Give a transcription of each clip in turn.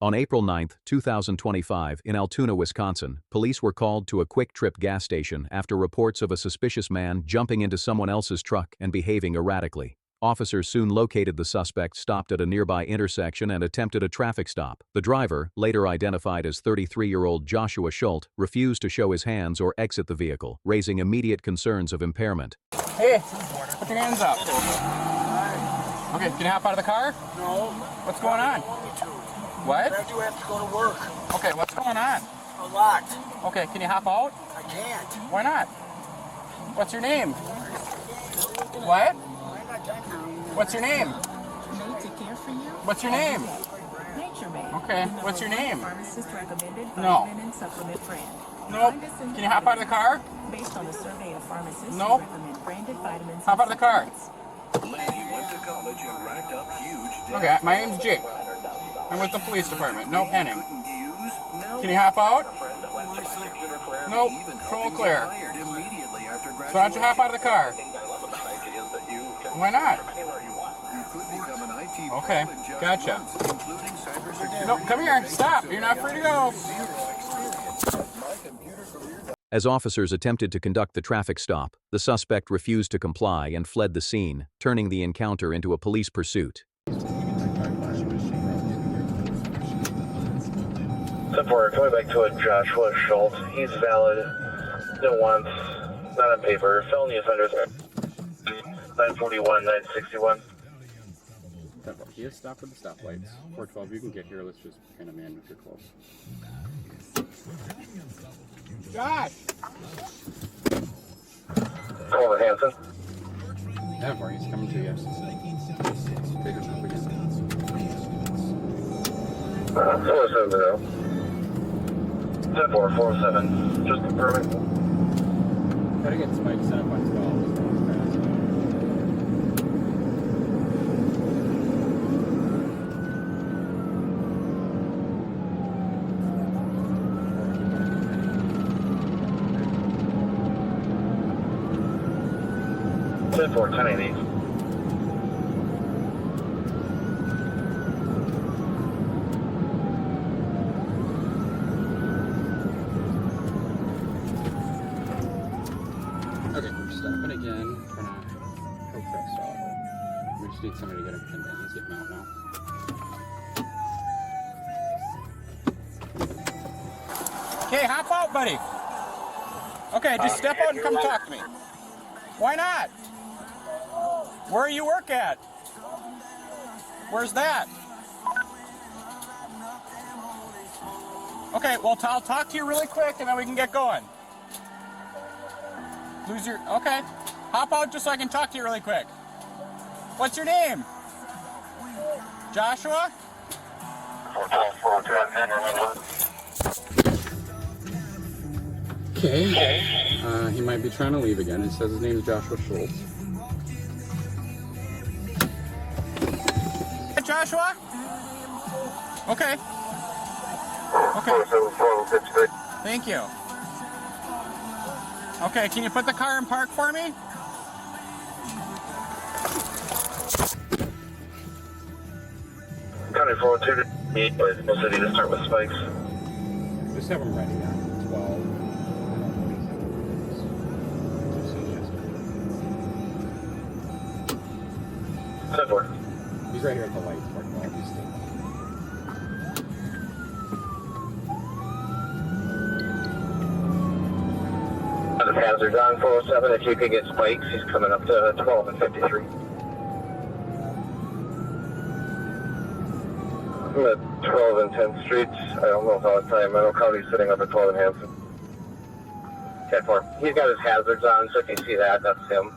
On April 9, 2025, in Altoona, Wisconsin, police were called to a Quick Trip gas station after reports of a suspicious man jumping into someone else's truck and behaving erratically. Officers soon located the suspect stopped at a nearby intersection and attempted a traffic stop. The driver, later identified as 33-year-old Joshua Schult, refused to show his hands or exit the vehicle, raising immediate concerns of impairment. Hey, put your hands up. Okay, can you hop out of the car? No. What's going on? What? I do have to go to work. Okay, what's going on? A lot. Okay, can you hop out? I can't. Why not? What's your name? What? What's your name? Made to care for you? What's your name? Nature Made. Okay, what's your name? Pharmacist recommended No. vitamin and supplement brand. Nope. Can you hop out of the car? Based on a survey of pharmacists Nope. who recommend branded vitamins. Hop out of the car. Lady went to college and racked up huge debt. Okay, my name's Jake. I'm with the police department. No penning. Can you hop out? Nope. Full clear. So why don't you hop out of the car? Why not? Okay, gotcha. No, come here. Stop. You're not free to go. As officers attempted to conduct the traffic stop, the suspect refused to comply and fled the scene, turning the encounter into a police pursuit. 10-4, coming back to a Joshua Schult. He's valid. No wants, not on paper. Felony offenders. 941, 961. He has stopped at the stoplights. 412, you can get here. Let's just pin him in if you're close. Josh! Call Hanson. 10-4, he's coming to you. Take his up again. 470. 10-4, 407. Just confirming. Try to get Spike set up on 12. Ten four, 1080. Okay, we're stopping again. We're gonna go press auto. We just need somebody to get him pinned in. He's getting out now. Okay, hop out, buddy. Okay, just step out and come talk to me. Why not? Where you work at? Where's that? Okay, well, I'll talk to you really quick and then we can get going. Okay. Hop out just so I can talk to you really quick. What's your name? Joshua? Okay. He might be trying to leave again. It says his name is Joshua Schult. Hey, Joshua? Okay. Thank you. Okay, can you put the car in park for me? County 402 to meet, but we'll city to start with spikes. Just have him ready on 12. 10-4. He's right here at the lights. The hazards on 407. If you could get spikes, he's coming up to 12 and 53. I'm at 12 and 10th Streets. I don't know how it's time. Meadow County's sitting up at 12 and Hanson. 10-4. He's got his hazards on, so if you see that, that's him.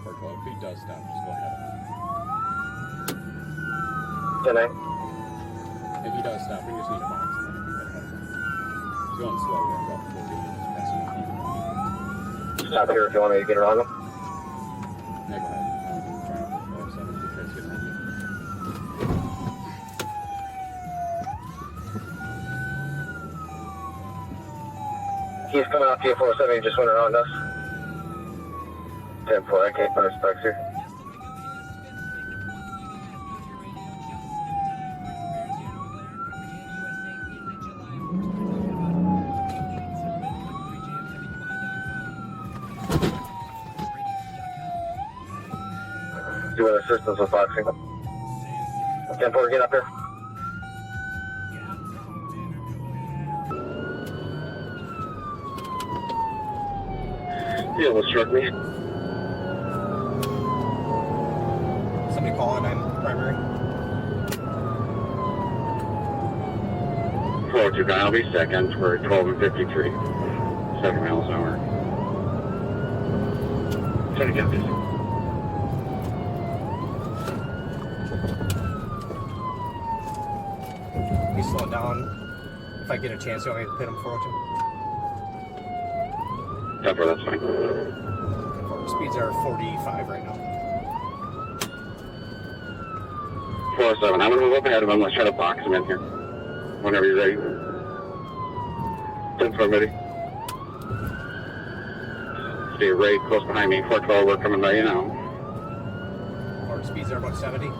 412. If he does stop, just go ahead. 10-9. If he does stop, we just need a box and then we can get ahead of him. He's going slow. We're about 40. Just passing the Stop here if you want me to get around him. Yeah, go ahead. Try to 407 if he tries to get around you. He's coming up to you 407. He just went around us. 10-4, I can't put specs here. Doing assistance with boxing. 10-4, get up here. Yeah, what struck me? Somebody calling, I'm primary. 402 guy, I'll be second for 12 and 53. 7 miles an hour. Try to get this. He's slowing down. If I get a chance, you want me to pit him for him? 10-4, that's fine. Speeds are 45 right now. 407, I'm gonna move up ahead of him. Let's try to box him in here. Whenever you're ready. 10-4, ready. Stay right close behind me. 412, we're coming by you now. Or speeds are about 70.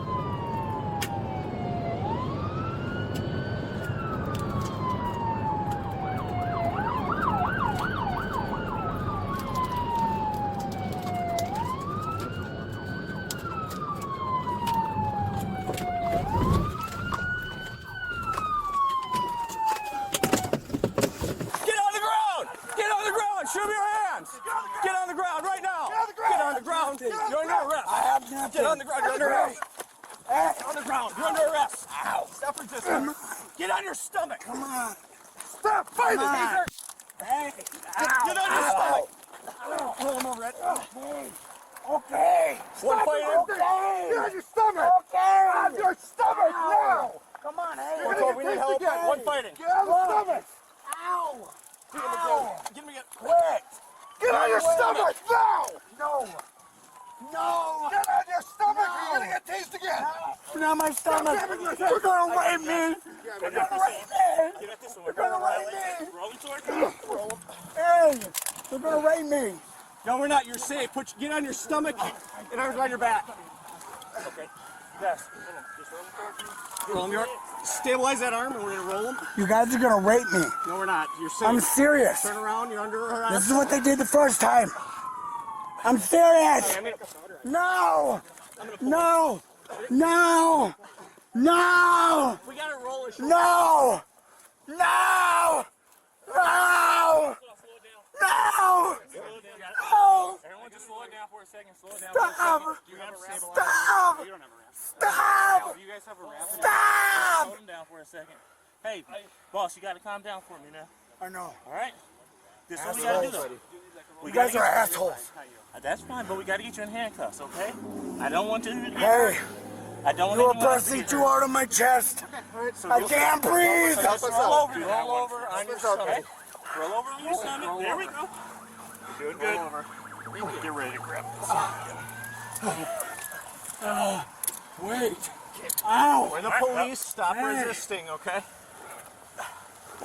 Show me your hands! Get on the ground right now! Get on the ground! You're under arrest! I have nothing! Get on the ground! You're under arrest! Get on the ground! You're under arrest! Ow! Stop resisting! Get on your stomach! Come on! Stop fighting! Hey! Get on your stomach! Pull him over it. Okay! One fighting! Okay! Get on your stomach! Okay! On your stomach now! Come on, hey! We need help! One fighting! Get on the stomach! Ow! Give me a quick! Get on your stomach now! No! No! Get on your stomach! No. You're gonna get tased again! Get on my stomach! You're gonna rape me! You're gonna rape me! You're gonna rape me! Roll him toward roll him. Hey! They're gonna rape me! No, we're not. You're safe. Get on your stomach and arms on your back. Okay. Yes. Just roll him toward me. Roll him, York. Stabilize that arm and we're gonna roll him. You guys are gonna rape me. No, we're not. You're safe. I'm serious. Turn around. You're under arrest. This is what they did the first time. I'm serious. No. No. No. No. We gotta roll it. No. No. No. No. No. Everyone just slow it down for a second. Slow it down Stop. for a second. You have a stabilizer. Stop. You don't have a ramp. Stop. You guys have a ramp. Stop. Slow them down for a second. Hey, boss, you gotta calm down for me now. I know. All right? This is what we gotta do, though. You guys are assholes. That's fine, but we gotta get you in handcuffs, okay? I don't want you to get Hey. I don't want You're anyone else to pressing get too hurt. hard on my chest. I can't breathe. Roll over on your stomach. Roll over on your stomach. There we go. You're doing good. Get ready to grab this. Oh, wait. Ow. We're the police. Stop resisting, okay?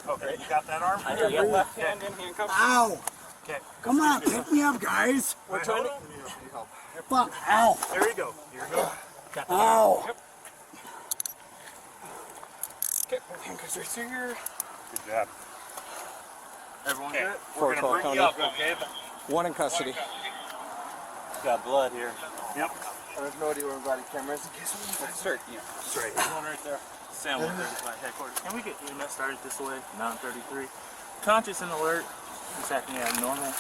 Okay, you got that arm? I got left hand in handcuffs. Ow. Okay. Come on, pick me up, guys. We're trying to... Fuck. Ow. There you go. Here you go. Ow. Yep. Okay, handcuffs right here. Good job. Everyone good? We're going to bring you up, okay? One in custody. Got blood here. Yep. There's no idea where body camera is in case That's right. Yeah. That's right. There's one right there. Sam 135 headquarters. Can we get EMS started this way? 933. Conscious and alert. It's acting abnormal.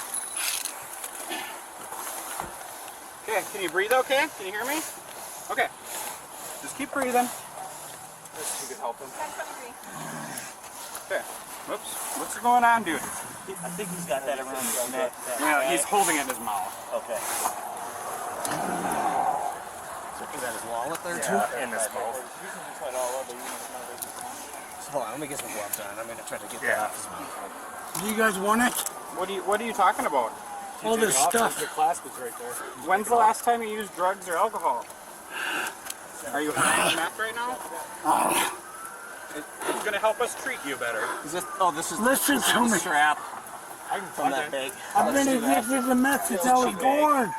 Okay, can you breathe okay? Can you hear me? Okay. Just keep breathing. You can help him. Okay. Whoops. What's going on, dude? I think he's got that around his neck. No, he's holding it in his mouth. Okay. Is that his wallet there too? Yeah, in his mouth. Hold on, let me get some gloves on. I'm gonna try to get that off his mouth. Do you guys want it? What are you talking about? All this stuff. The clasp is right there. When's the last time you used drugs or alcohol? Are you high on meth right now? It's gonna help us treat you better. Is this? Oh, this is. Listen to me. Strap I can from that bag. I've been addicted to meth since I was born.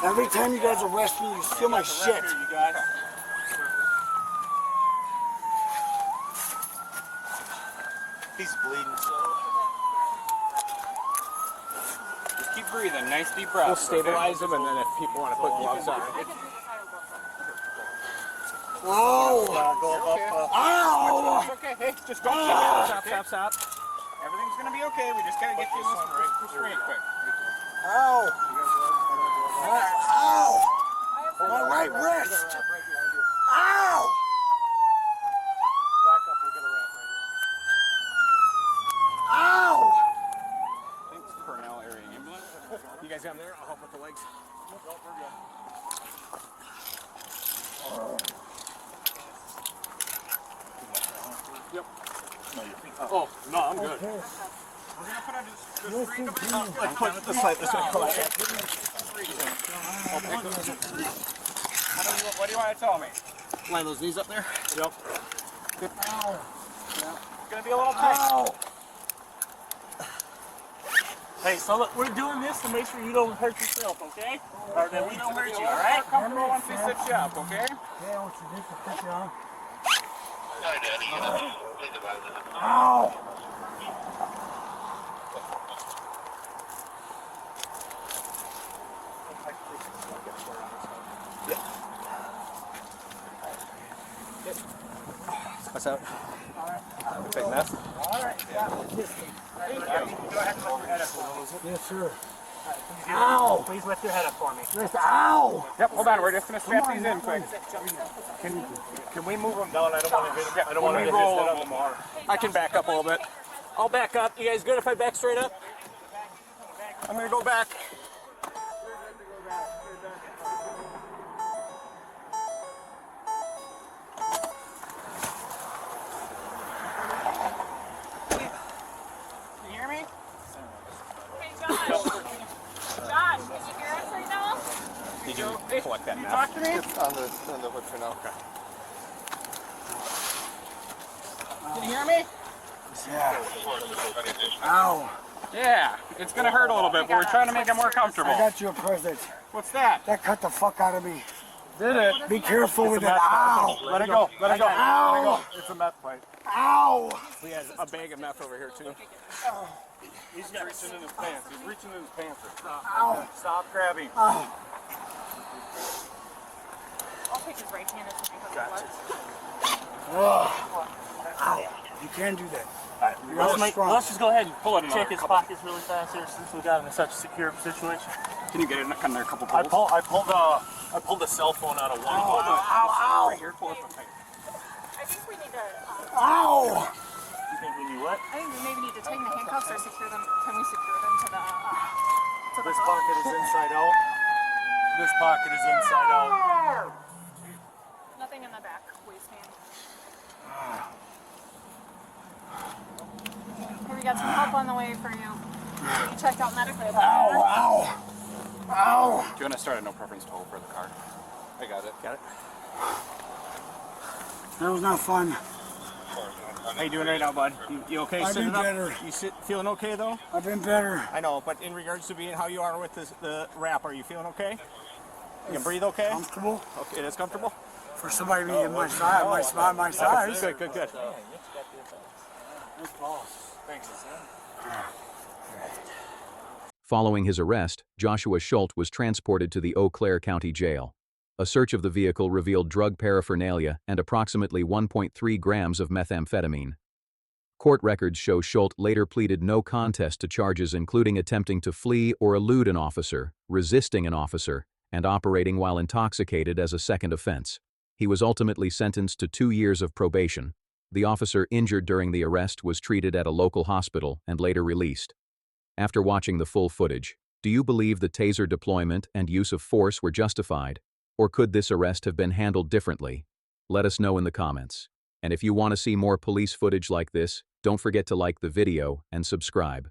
Every time you guys arrest me, you steal my shit. He's bleeding. Just keep breathing. Nice deep breath. We'll stabilize him, and then if people want to put gloves on. Ow! Ow! It's okay. Hey, just go. Stop. Everything's gonna be okay. We just gotta get you straight quick. Ow! Ow! My right wrist! Ow! Ow! Thanks, Cornell Area Ambulance. You guys got him there? I'll help with the legs. Yep. Oh, no, I'm good. We're gonna put on just three. This way. What do you want to tell me? Line those knees up there. Yep. Ow! It's gonna be a little tight. Ow! Hey, so look, we're doing this to make sure you don't hurt yourself, okay? Or that we don't hurt you, all More right? comfortable once we sit you up, okay? Yeah, what you did to pick you on. Ow! What's out? Big mess. Yes, sir. Ow! Please lift your head up for me. Ow! Yep, hold on. We're just gonna strap these in quick. Can we move them down? I don't want to hit him. I don't want to hit roll his head them up. more. I can back up a little bit. I'll back up. You guys good if I back straight up? I'm gonna go back. Can you hear me? Hey, Josh. Josh, can you hear us right now? Did you collect that mess? Talk to me. On the hood for now. Okay. Can you hear me? Yeah. Ow! Yeah. It's gonna hurt a little bit, but we're trying to make it more I comfortable. got you a present. What's that? That cut the fuck out of me. Did it? Be careful with it. Ow! Let it go. Let it go. Ow! Let it go. It's a meth pipe. Ow! We had a bag of meth over here too. He's reaching in his pants. He's reaching in his pants. Ow! Stop grabbing. Ow! I'll take his right hand as because of Ugh. Ow! You can't do that. Let's just go ahead and Pull it another check his couple. pockets really fast here since we got him in such a secure situation. Can you get it in there a couple I pulls? pulled the cell phone out of one. Ow! Ow! Right here, pull it from tight. I think we need to. Ow! You think we need what? I think we maybe need to tighten the handcuffs or secure them. Can we secure them to the? This pocket is inside out. This pocket is inside out. Nothing in the back waistband. Here, we got some help on the way for you. You checked out medically. Ow! Ow! Ow! Do you want to start a no preference toll for the car? I got it. Got it. That was not fun. How you doing right now, bud? You okay? I've Sitting been up? better. You feeling okay though? I've been better. I know, but in regards to being how you are with the wrap, are you feeling okay? You can breathe okay? Comfortable Okay, it is comfortable. for somebody being my size. My size. Good, good, good. Thanks. Following his arrest, Joshua Schult was transported to the Eau Claire County Jail. A search of the vehicle revealed drug paraphernalia and approximately 1.3 grams of methamphetamine. Court records show Schult later pleaded no contest to charges including attempting to flee or elude an officer, resisting an officer, and operating while intoxicated as a second offense. He was ultimately sentenced to 2 years of probation. The officer injured during the arrest was treated at a local hospital and later released. After watching the full footage, do you believe the taser deployment and use of force were justified? Or could this arrest have been handled differently? Let us know in the comments. And if you want to see more police footage like this, don't forget to like the video and subscribe.